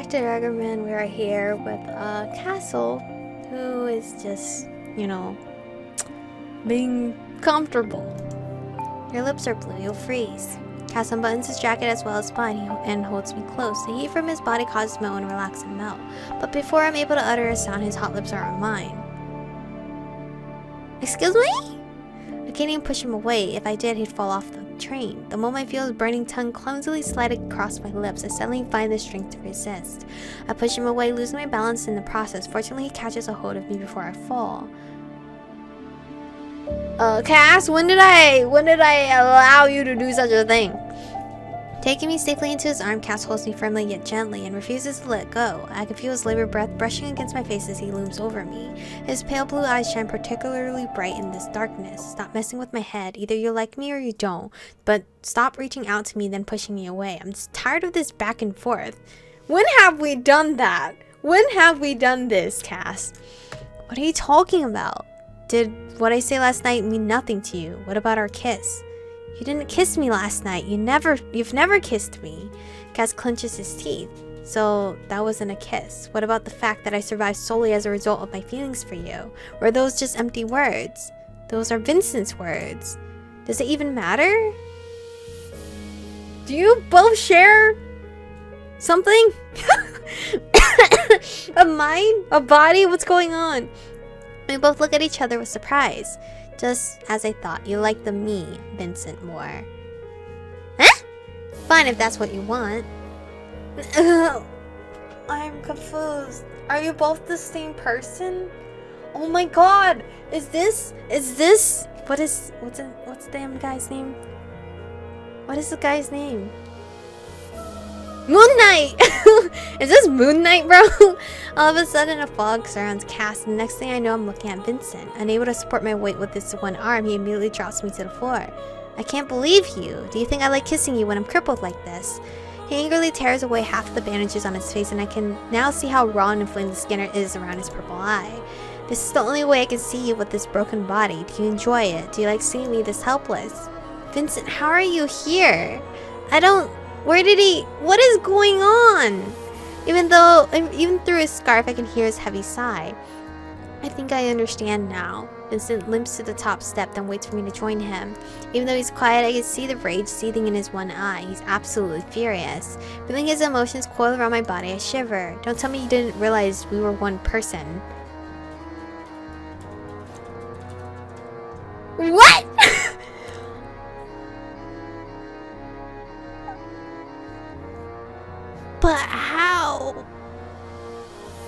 back to Degraman. We are here with Castle, who is just, being comfortable. Your lips are blue, you'll freeze. Castle unbuttons his jacket as well as mine and holds me close. The heat from his body causes my own to relax and melt. But before I'm able to utter a sound, his hot lips are on mine. Excuse me? I can't even push him away. If I did, he'd fall off the train. The moment I feel his burning tongue clumsily slide across my lips, I suddenly find the strength to resist. I push him away, losing my balance in the process. Fortunately, he catches a hold of me before I fall. Cass, when did I allow you to do such a thing? Taking me safely into his arm, Cass holds me firmly yet gently and refuses to let go. I can feel his labored breath brushing against my face as he looms over me. His pale blue eyes shine particularly bright in this darkness. Stop messing with my head. Either you like me or you don't. But stop reaching out to me then pushing me away. I'm just tired of this back and forth. When have we done that? When have we done this, Cass? What are you talking about? Did what I say last night mean nothing to you? What about our kiss? You didn't kiss me last night. You've never kissed me. Cass clenches his teeth. So that wasn't a kiss. What about the fact that I survived solely as a result of my feelings for you? Were those just empty words? Those are Vincent's words. Does it even matter? Do you both share something? A mind? A body? What's going on? We both look at each other with surprise. Just as I thought, you like the me, Vincent, more. Huh? Fine if that's what you want. I'm confused. Are you both the same person? Oh my god! Is this what's the damn guy's name? What is the guy's name? Moon Knight! Is this Moon Knight, bro? All of a sudden, a fog surrounds Cass, and the next thing I know, I'm looking at Vincent. Unable to support my weight with this one arm, he immediately drops me to the floor. I can't believe you. Do you think I like kissing you when I'm crippled like this? He angrily tears away half the bandages on his face, and I can now see how raw and inflamed the skin is around his purple eye. This is the only way I can see you with this broken body. Do you enjoy it? Do you like seeing me this helpless? Vincent, how are you here? What is going on? Even through his scarf, I can hear his heavy sigh. I think I understand now. Vincent limps to the top step, then waits for me to join him. Even though he's quiet, I can see the rage seething in his one eye. He's absolutely furious. Feeling his emotions coil around my body, I shiver. Don't tell me you didn't realize we were one person. What? But how?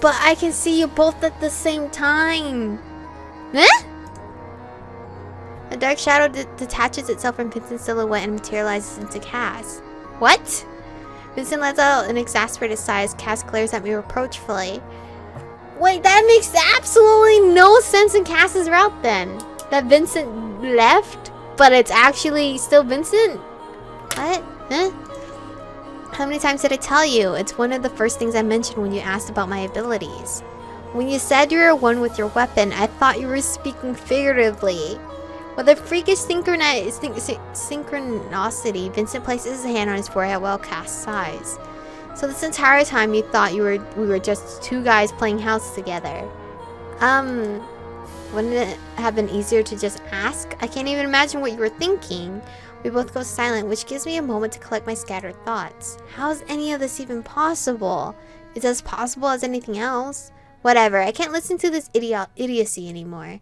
But I can see you both at the same time. Huh? A dark shadow detaches itself from Vincent's silhouette and materializes into Cass. What? Vincent lets out an exasperated sigh as Cass glares at me reproachfully. Wait, that makes absolutely no sense in Cass's route then. That Vincent left, but it's actually still Vincent? What? Huh? How many times did I tell you? It's one of the first things I mentioned when you asked about my abilities. When you said you were one with your weapon, I thought you were speaking figuratively. With a freakish synchronicity, Vincent places his hand on his forehead while Cass sighs. So this entire time you thought we were just two guys playing house together. Wouldn't it have been easier to just ask? I can't even imagine what you were thinking. We both go silent, which gives me a moment to collect my scattered thoughts. How is any of this even possible? It's as possible as anything else. Whatever, I can't listen to this idiocy anymore.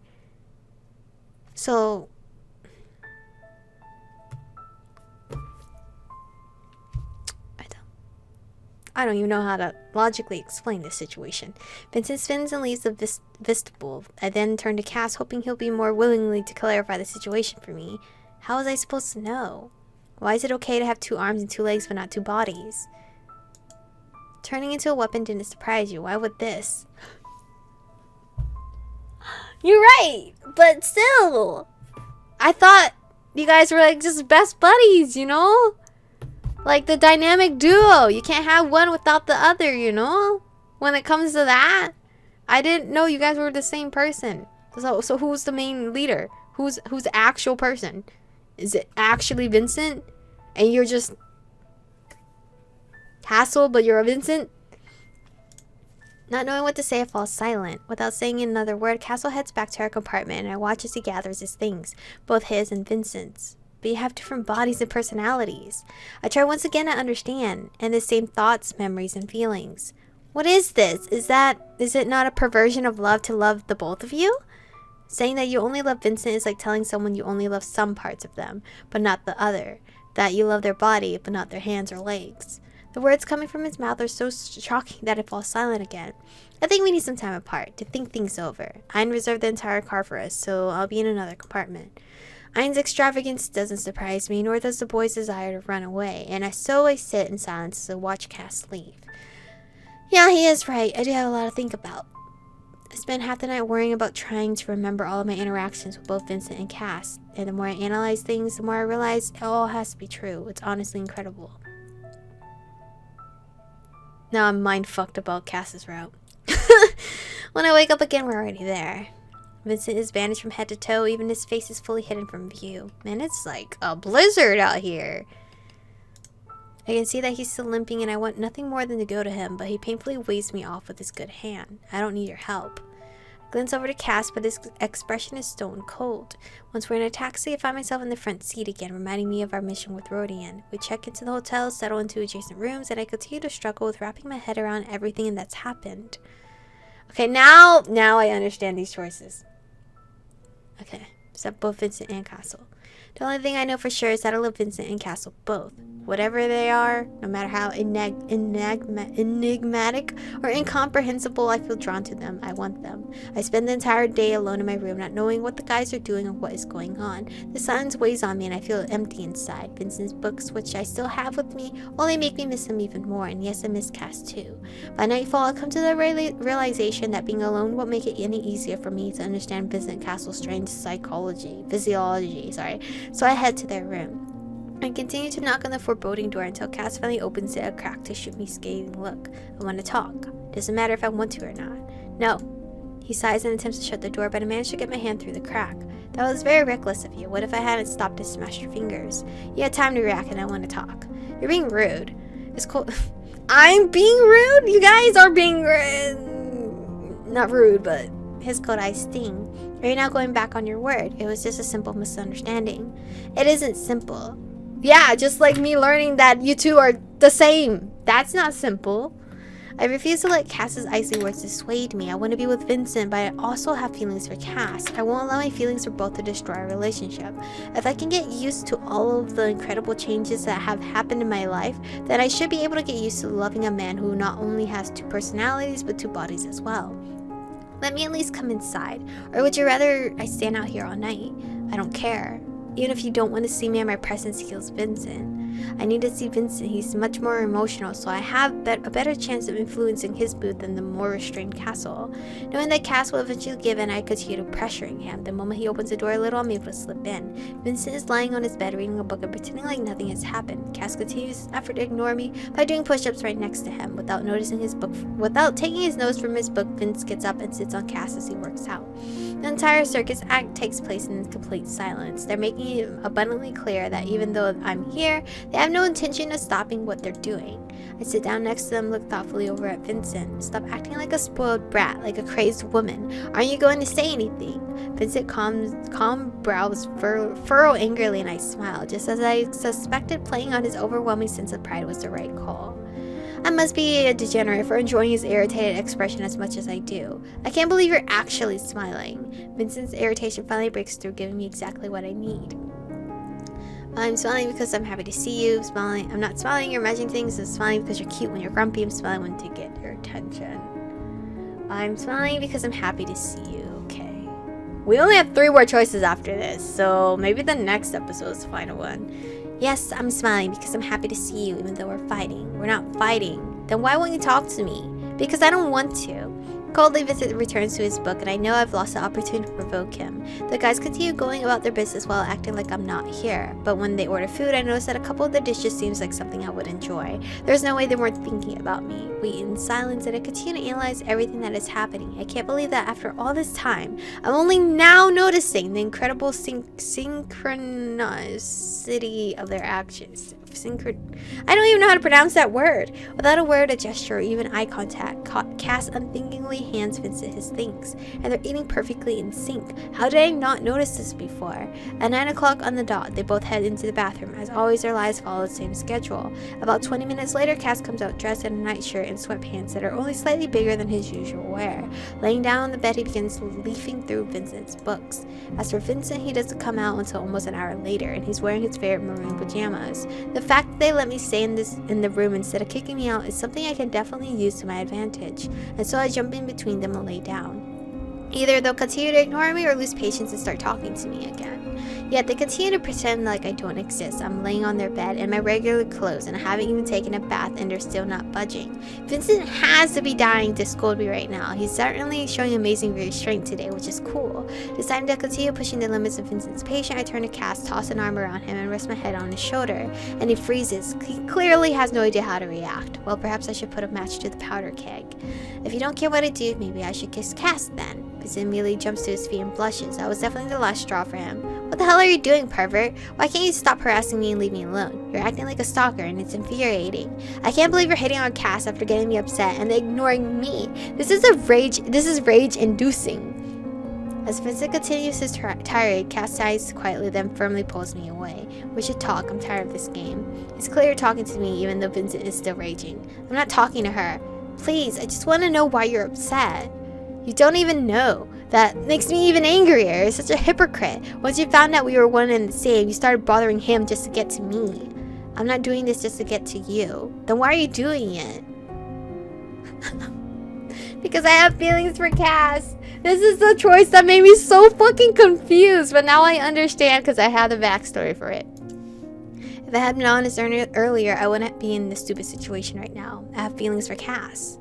So... I don't even know how to logically explain this situation. Vincent spins and leaves the vestibule. I then turn to Cass, hoping he'll be more willingly to clarify the situation for me. How was I supposed to know? Why is it okay to have two arms and two legs but not two bodies? Turning into a weapon didn't surprise you. Why would this? You're right, but still. I thought you guys were like just best buddies, you know? Like the dynamic duo. You can't have one without the other, you know? When it comes to that, I didn't know you guys were the same person. So who's the main leader? Who's the actual person? Is it actually Vincent? And you're just Hassel, but you're a Vincent? Not knowing what to say, I fall silent. Without saying another word, Castle heads back to our compartment, and I watch as he gathers his things, both his and Vincent's. But you have different bodies and personalities. I try once again to understand, and the same thoughts, memories, and feelings. What is this? Is it not a perversion of love to love the both of you? Saying that you only love Vincent is like telling someone you only love some parts of them, but not the other. That you love their body, but not their hands or legs. The words coming from his mouth are so shocking that I fall silent again. I think we need some time apart to think things over. Ein reserved the entire car for us, so I'll be in another compartment. Ein's extravagance doesn't surprise me, nor does the boy's desire to run away, and I sit in silence as I watch Cass leave. Yeah, he is right. I do have a lot to think about. I spent half the night worrying about trying to remember all of my interactions with both Vincent and Cass, and the more I analyze things, the more I realize it all has to be true. It's honestly incredible. Now I'm mind-fucked about Cass's route. When I wake up again, we're already there. Vincent is bandaged from head to toe, even his face is fully hidden from view. Man, it's like a blizzard out here. I can see that he's still limping and I want nothing more than to go to him, but he painfully waves me off with his good hand. I don't need your help. I glance over to Cass, but his expression is stone cold. Once we're in a taxi, I find myself in the front seat again, reminding me of our mission with Rodian. We check into the hotel, settle into adjacent rooms, and I continue to struggle with wrapping my head around everything that's happened. Okay, now I understand these choices. Okay, except both Vincent and Castle. The only thing I know for sure is that I love Vincent and Castle both. Whatever they are, no matter how enigmatic or incomprehensible I feel drawn to them, I want them. I spend the entire day alone in my room, not knowing what the guys are doing or what is going on. The silence weighs on me and I feel empty inside. Vincent's books, which I still have with me, only make me miss him even more, and yes, I miss Cass too. By nightfall, I come to the realization that being alone won't make it any easier for me to understand Vincent Castle's strange physiology, so I head to their room. I continue to knock on the foreboding door until Cass finally opens it a crack to shoot me a scathing look. I want to talk. Doesn't matter if I want to or not. No. He sighs and attempts to shut the door, but I manage to get my hand through the crack. That was very reckless of you. What if I hadn't stopped to smash your fingers? You had time to react and I want to talk. You're being rude. It's cold. I'm being rude? You guys are being rude. Not rude, but his cold eyes sting. Are you now going back on your word? It was just a simple misunderstanding. It isn't simple. Yeah, just like me learning that you two are the same. That's not simple. I refuse to let Cass's icy words dissuade me. I want to be with Vincent, but I also have feelings for Cass. I won't allow my feelings for both to destroy our relationship. If I can get used to all of the incredible changes that have happened in my life, then I should be able to get used to loving a man who not only has two personalities, but two bodies as well. Let me at least come inside. Or would you rather I stand out here all night? I don't care. Even if you don't want to see me and my presence heals Vincent. I need to see Vincent. He's much more emotional, so I have a better chance of influencing his mood than the more restrained Castle. Knowing that Cass will eventually give in, I continue pressuring him. The moment he opens the door a little, I'm able to slip in. Vincent is lying on his bed reading a book and pretending like nothing has happened. Cass continues his effort to ignore me by doing push-ups right next to him. Without taking his nose from his book, Vince gets up and sits on Cass as he works out. The entire circus act takes place in complete silence. They're making it abundantly clear that even though I'm here, they have no intention of stopping what they're doing. I sit down next to them, look thoughtfully over at Vincent. Stop acting like a spoiled brat, like a crazed woman. Aren't you going to say anything? Vincent calm brows furrow angrily and I smile, just as I suspected playing on his overwhelming sense of pride was the right call. I must be a degenerate for enjoying his irritated expression as much as I do. I can't believe you're actually smiling. Vincent's irritation finally breaks through, giving me exactly what I need. I'm smiling because I'm happy to see you. I'm not smiling, you're imagining things. I'm smiling because you're cute when you're grumpy. I'm smiling when to get your attention. I'm smiling because I'm happy to see you. Okay. We only have 3 more choices after this, so maybe the next episode is the final one. Yes, I'm smiling because I'm happy to see you even though we're fighting. We're not fighting. Then why won't you talk to me? Because I don't want to. Coldly, Vincent returns to his book and I know I've lost the opportunity to provoke him. The guys continue going about their business while acting like I'm not here. But when they order food, I notice that a couple of the dishes seems like something I would enjoy. There's no way they weren't thinking about me. We eat in silence and I continue to analyze everything that is happening. I can't believe that after all this time, I'm only now noticing the incredible synchronicity of their actions. I don't even know how to pronounce that word. Without a word, a gesture, or even eye contact, Cass unthinkingly hands Vincent his things, and they're eating perfectly in sync. How did I not notice this before? At 9 o'clock on the dot, they both head into the bathroom. As always, their lives follow the same schedule. About 20 minutes later, Cass comes out dressed in a nightshirt and sweatpants that are only slightly bigger than his usual wear. Laying down on the bed, he begins leafing through Vincent's books. As for Vincent, he doesn't come out until almost an hour later, and he's wearing his favorite maroon pajamas. The fact that they let me stay in the room instead of kicking me out is something I can definitely use to my advantage, and so I jump in between them and lay down. Either they'll continue to ignore me or lose patience and start talking to me again. Yet they continue to pretend like I don't exist. I'm laying on their bed in my regular clothes and I haven't even taken a bath and they're still not budging. Vincent has to be dying to scold me right now. He's certainly showing amazing restraint today, which is cool. Deciding to continue pushing the limits of Vincent's patience, I turn to Cass, toss an arm around him, and rest my head on his shoulder. And he freezes. He clearly has no idea how to react. Well, perhaps I should put a match to the powder keg. If you don't care what I do, maybe I should kiss Cass then. Vincent immediately jumps to his feet and blushes. That was definitely the last straw for him. What the hell are you doing, pervert? Why can't you stop harassing me and leave me alone? You're acting like a stalker and it's infuriating. I can't believe you're hitting on Cass after getting me upset and ignoring me. This is rage inducing. As Vincent continues his tirade, Cass sighs quietly, then firmly pulls me away. We should talk. I'm tired of this game. It's clear you're talking to me even though Vincent is still raging. I'm not talking to her. Please, I just want to know why you're upset. You don't even know. That makes me even angrier. You're such a hypocrite. Once you found out we were one and the same, you started bothering him just to get to me. I'm not doing this just to get to you. Then why are you doing it? Because I have feelings for Cass. This is the choice that made me so fucking confused, but now I understand because I have the backstory for it. If I had been honest earlier, I wouldn't be in this stupid situation right now. I have feelings for Cass.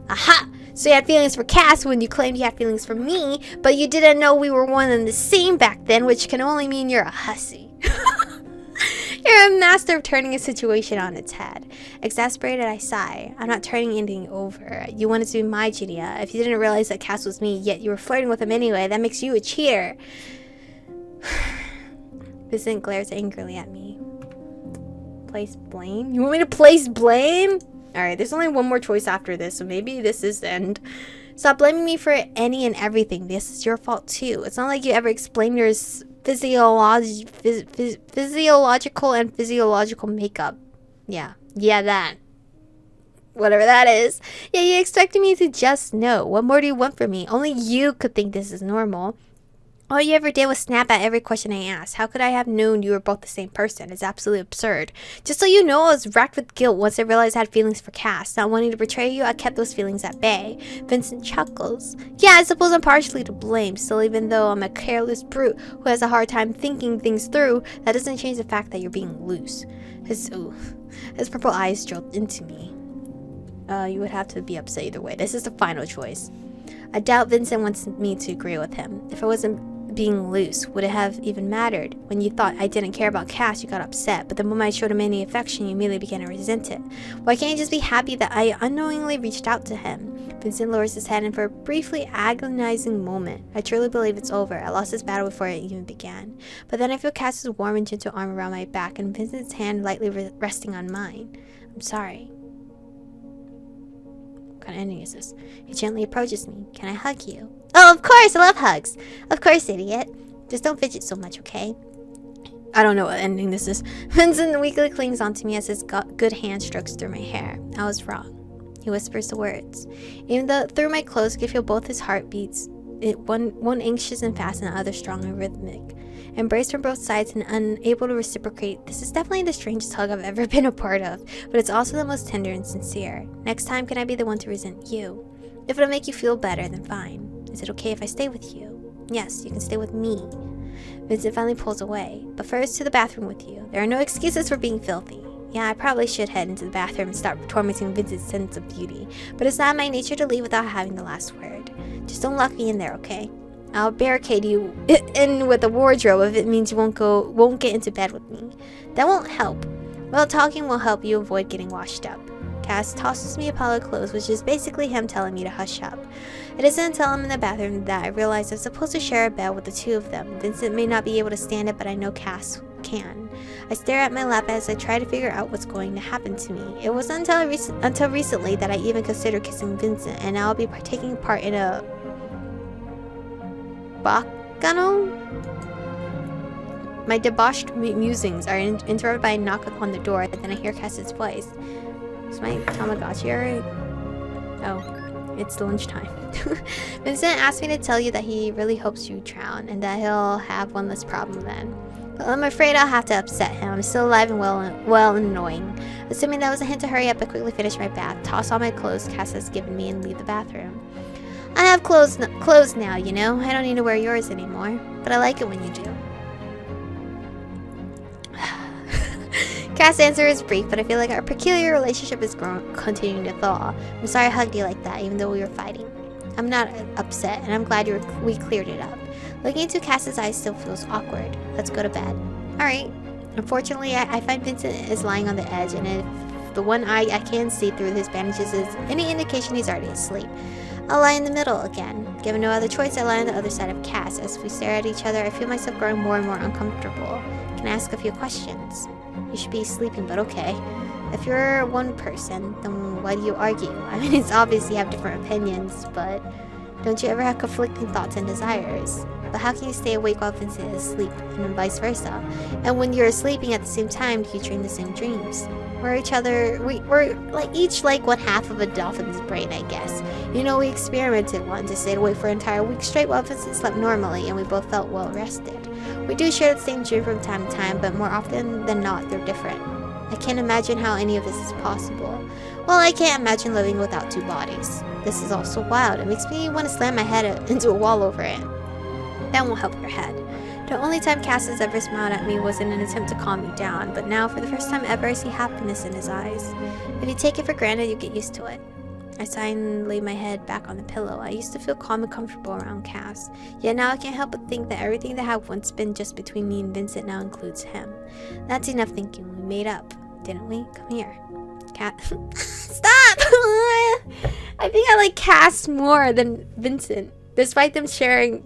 Aha! So you had feelings for Cass when you claimed you had feelings for me, but you didn't know we were one and the same back then, which can only mean you're a hussy. You're a master of turning a situation on its head. Exasperated, I sigh. I'm not turning anything over. You wanted to be my Junia. If you didn't realize that Cass was me, yet you were flirting with him anyway, that makes you a cheater. Vincent glares angrily at me. Place blame? You want me to place blame? Alright, there's only one more choice after this, so maybe this is the end. Stop blaming me for any and everything. This is your fault too. It's not like you ever explained your physiological and physiological makeup. Yeah, that. Whatever that is. Yeah, you expected me to just know. What more do you want from me? Only you could think this is normal. All you ever did was snap at every question I asked. How could I have known you were both the same person? It's absolutely absurd. Just so you know, I was racked with guilt once I realized I had feelings for Cass. Not wanting to betray you, I kept those feelings at bay. Vincent chuckles. Yeah, I suppose I'm partially to blame. Still, even though I'm a careless brute who has a hard time thinking things through, that doesn't change the fact that you're being loose. His purple eyes drilled into me. You would have to be upset either way. This is the final choice. I doubt Vincent wants me to agree with him. If I wasn't being loose, would it have even mattered? When you thought I didn't care about Cass, you got upset, but the moment I showed him any affection, you immediately began to resent it. Why can't you just be happy that I unknowingly reached out to him? Vincent lowers his head, and for a briefly agonizing moment, I truly believe it's over. I lost this battle before it even began. But then I feel Cass's warm and gentle arm around my back, and Vincent's hand lightly resting on mine. I'm sorry. What kind of ending is this? He gently approaches me. Can I hug you? Oh, of course! I love hugs! Of course, idiot. Just don't fidget so much, okay? I don't know what ending this is. Vincent weakly clings onto me as his good hand strokes through my hair. I was wrong. He whispers the words. Even though through my clothes, I could feel both his heartbeats. One anxious and fast and the other strong and rhythmic. Embraced from both sides and unable to reciprocate, this is definitely the strangest hug I've ever been a part of, but it's also the most tender and sincere. Next time, can I be the one to resent you? If it'll make you feel better, then fine. Is it okay if I stay with you? Yes, you can stay with me. Vincent finally pulls away, but first to the bathroom with you. There are no excuses for being filthy. Yeah, I probably should head into the bathroom and stop tormenting Vincent's sense of beauty, but it's not my nature to leave without having the last word. Just don't lock me in there, okay? I'll barricade you in with a wardrobe if it means you won't get into bed with me. That won't help. Well, talking will help you avoid getting washed up. Cass tosses me a pile of clothes, which is basically him telling me to hush up. It isn't until I'm in the bathroom that I realize I'm supposed to share a bed with the two of them. Vincent may not be able to stand it, but I know Cass can. I stare at my lap as I try to figure out what's going to happen to me. It wasn't until recently that I even considered kissing Vincent, and now I'll be taking part in a bacchanal? My debauched musings are interrupted by a knock on the door, then I hear Cass's voice. Is my Tamagotchi alright? Oh, it's lunchtime. Vincent asked me to tell you that he really hopes you drown, and that he'll have one less problem then. But I'm afraid I'll have to upset him. I'm still alive and well and annoying. Assuming that was a hint to hurry up, I quickly finish my bath, toss all my clothes Cass has given me, and leave the bathroom. I have clothes now, you know? I don't need to wear yours anymore. But I like it when you do. Cass' answer is brief, but I feel like our peculiar relationship is continuing to thaw. I'm sorry I hugged you like that, even though we were fighting. I'm not upset, and I'm glad we cleared it up. Looking into Cass's eyes still feels awkward. Let's go to bed. Alright. Unfortunately, I find Vincent is lying on the edge, and if the one eye I can see through his bandages is any indication he's already asleep. I'll lie in the middle again. Given no other choice, I lie on the other side of Cass. As we stare at each other, I feel myself growing more and more uncomfortable. Can I ask a few questions? You should be sleeping, but okay. If you're one person, then why do you argue? I mean, it's obvious you have different opinions, but don't you ever have conflicting thoughts and desires? But how can you stay awake while Vincent is asleep, and vice versa? And when you're sleeping at the same time, do you dream the same dreams? We're each like one half of a dolphin's brain, I guess. You know, we experimented once. I stayed awake for an entire week straight while Vincent slept normally, and we both felt well rested. We do share the same dream from time to time, but more often than not, they're different. I can't imagine how any of this is possible. Well, I can't imagine living without two bodies. This is all so wild. It makes me want to slam my head into a wall over it. That won't help your head. The only time Cass has ever smiled at me was in an attempt to calm me down, but now, for the first time ever, I see happiness in his eyes. If you take it for granted, you get used to it. I sigh and lay my head back on the pillow. I used to feel calm and comfortable around Cass, yet now I can't help but think that everything that had once been just between me and Vincent now includes him. That's enough thinking. We made up, didn't we? Come here. Stop! I think I like Cass more than Vincent, despite them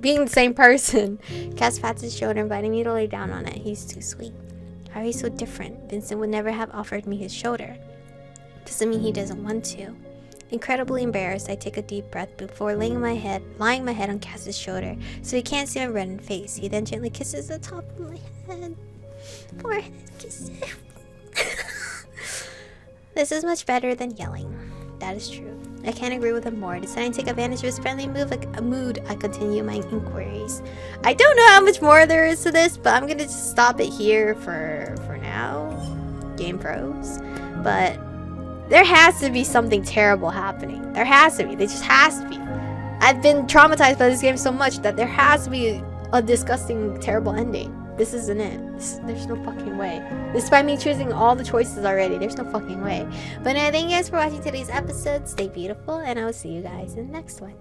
being the same person. Cass pats his shoulder, inviting me to lay down on it. He's too sweet. How are you so different? Vincent would never have offered me his shoulder. Doesn't mean he doesn't want to. Incredibly embarrassed, I take a deep breath before lying my head on Cass's shoulder, so he can't see my reddened face. He then gently kisses the top of my head. Forehead kisses. This is much better than yelling. That is true. I can't agree with him more. Deciding to take advantage of his friendly mood, I continue my inquiries. I don't know how much more there is to this, but I'm gonna just stop it here for now. Game pros. But there has to be something terrible happening. There has to be. There just has to be. I've been traumatized by this game so much that there has to be a disgusting, terrible ending. This isn't it. There's no fucking way. Despite me choosing all the choices already, there's no fucking way. But anyway, thank you guys for watching today's episode. Stay beautiful, and I will see you guys in the next one.